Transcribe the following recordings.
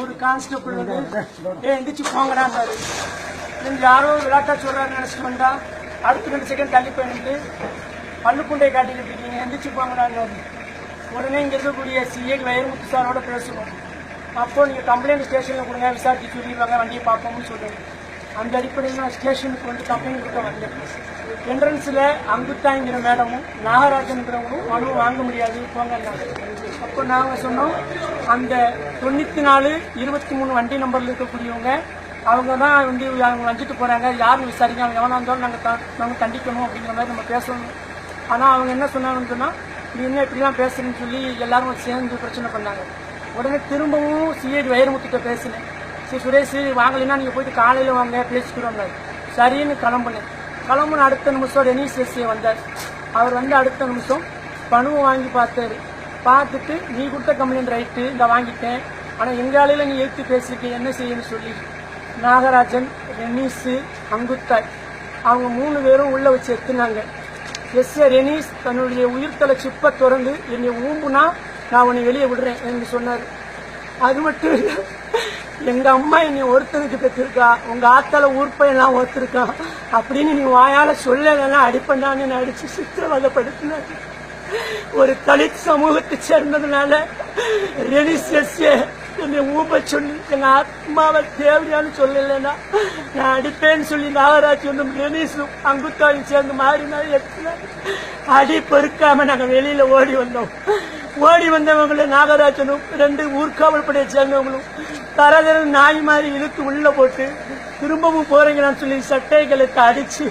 ஒரு கான்ஸ்டபிள் வந்து எந்திரிச்சு போங்கடான்னாரு. யாரோ விளையாட்டா சொல்றாரு நினைச்சிட்டு வந்தா அடுத்த 2 செகண்ட் தள்ளி போயிட்டு பள்ளுக்குண்டை காட்டிக்கிட்டு இருக்கீங்க, எந்திரிச்சு போங்கடான்னாரு. உடனே இங்க இருக்கக்கூடிய சிஏ வைரமுத்து சாரோட பேசணும். அப்போ நீங்க கம்ப்ளைண்ட் ஸ்டேஷன்ல கொடுங்க, விசாரிச்சு சொல்லிடுவாங்க, வண்டியை பார்ப்போம்னு சொல்லுங்க. அந்த அடிப்படையில் நான் ஸ்டேஷனுக்கு வந்து கம்ப்ளைண்ட் கொடுக்க வந்தேன். என்ட்ரன்ஸ்ல அங்குத்தாங்கிற மேடமும் நாகராஜன்கிறவங்களும் மனு வாங்க முடியாது போங்கன்னாங்க. அப்போ நாங்கள் சொன்னோம், அந்த 94-23 வண்டி நம்பர்ல இருக்கக்கூடியவங்க அவங்க தான் வந்து அவங்க வஞ்சிட்டு போறாங்க, யாரும் விசாரிக்க, அவங்க எவனா இருந்தாலும் நாங்கள் கண்டிக்கணும் அப்படிங்கிற மாதிரி நம்ம பேசணும். ஆனால் அவங்க என்ன சொன்னாங்கன்னு சொன்னால், நீ என்ன இப்படிலாம் பேசுறேன்னு சொல்லி எல்லாரும் சேர்ந்து பிரச்சனை பண்ணாங்க. உடனே திரும்பவும் சிஐடி வைரமுத்திட்ட பேசினேன். சரி சுரேஷ் வாங்கலைன்னா நீங்கள் போயிட்டு காலையில் வாங்க பேசிக்கிறோம்னாரு. சரின்னு கிளம்புன அடுத்த நிமிஷம் ரெனீஸ் எஸ்ஏ வந்தார். அவர் வந்து அடுத்த நிமிஷம் பணுவை வாங்கி பார்த்தாரு. பார்த்துட்டு நீ கொடுத்த கம்ப்ளைண்ட் ரைட்டு இந்த வாங்கிட்டேன், ஆனால் எங்காலையில் நீ எடுத்து பேசியிருக்கேன், என்ன செய்யணும்னு சொல்லி நாகராஜன், ரெனீஸு, அங்குத்தாய் அவங்க 3 பேரும் உள்ள வச்சு எடுத்துனாங்க. எஸ்ஏ ரெனீஸ் தன்னுடைய உயிர்த்தலை சிப்பை திறந்து என்னை ஊம்புனா நான் உன்னை வெளியே விடுறேன் என்று சொன்னார். அது மட்டும் இல்லை, எங்க அம்மா என்னை ஒருத்தனுக்கு பெற்றிருக்கா, உங்க ஆத்தால ஊர்ப்பையெல்லாம் ஒருத்தருக்கான் அப்படின்னு நீ வாயால சொல்லலைன்னா அடிப்பண்டான்னு அடிச்சு சித்திரவதைப்படுத்தினார். ஒரு தலித் சமூகத்தை சேர்ந்ததுனால ரெனீஸ் எஸ்ஏ என்னை ஊப்ப சொல்லி எங்க ஆத்மாவை தேவையான்னு சொல்லலைன்னா நான் அடிப்பேன்னு சொல்லி நாகராஜ் வந்து ரெனீஸும் அங்குத்தாயும் சேர்ந்து மாறினா அடி பொறுக்காம நாங்க வெளியில ஓடி வந்தோம். ஓடி வந்தவங்களும் நாகராஜனும் 2 ஊர்காவல் படையை சேர்ந்தவங்களும் தரதர நாய் மாதிரி இழுத்து உள்ள போட்டு திரும்பவும் போறீங்கன்னு சொல்லி சட்டைகளுக்கு அடிச்சு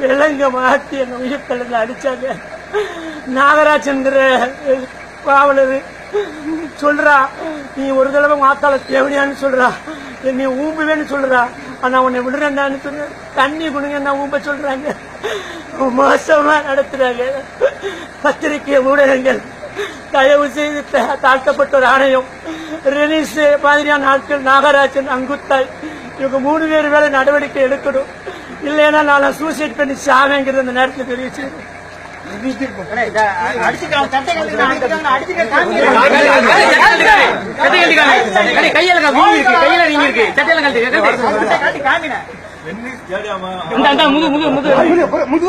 விலங்க மாத்தி எங்க உயிர்த்தலை அடிச்சாங்க. நாகராஜன்கிற காவலர் சொல்றா, நீ ஒரு தடவை மாத்தால தேவனியான்னு சொல்றா, நீ ஊம்புவேன்னு சொல்றா, ஆனா உன்னை விடுறேன்னு சொன்ன தண்ணி கொடுங்க ஊம்ப சொல்றாங்க. மோசமா நடத்துறாங்க. பத்திரிகை ஊடகங்கள் தயவு செய்து தாழ்த்தப்பட்ட ஒரு ஆணையம் ரெனீஸ் மாதிரியான ஆட்கள் நாகராஜன், அங்குத்தாய் இவங்க 3 பேர் மேல நடவடிக்கை எடுக்கணும். இல்லைன்னா நான் சூசைட் பண்ணி சாவேங்கிறது அந்த நேரத்தில் தெரிவிச்சு முது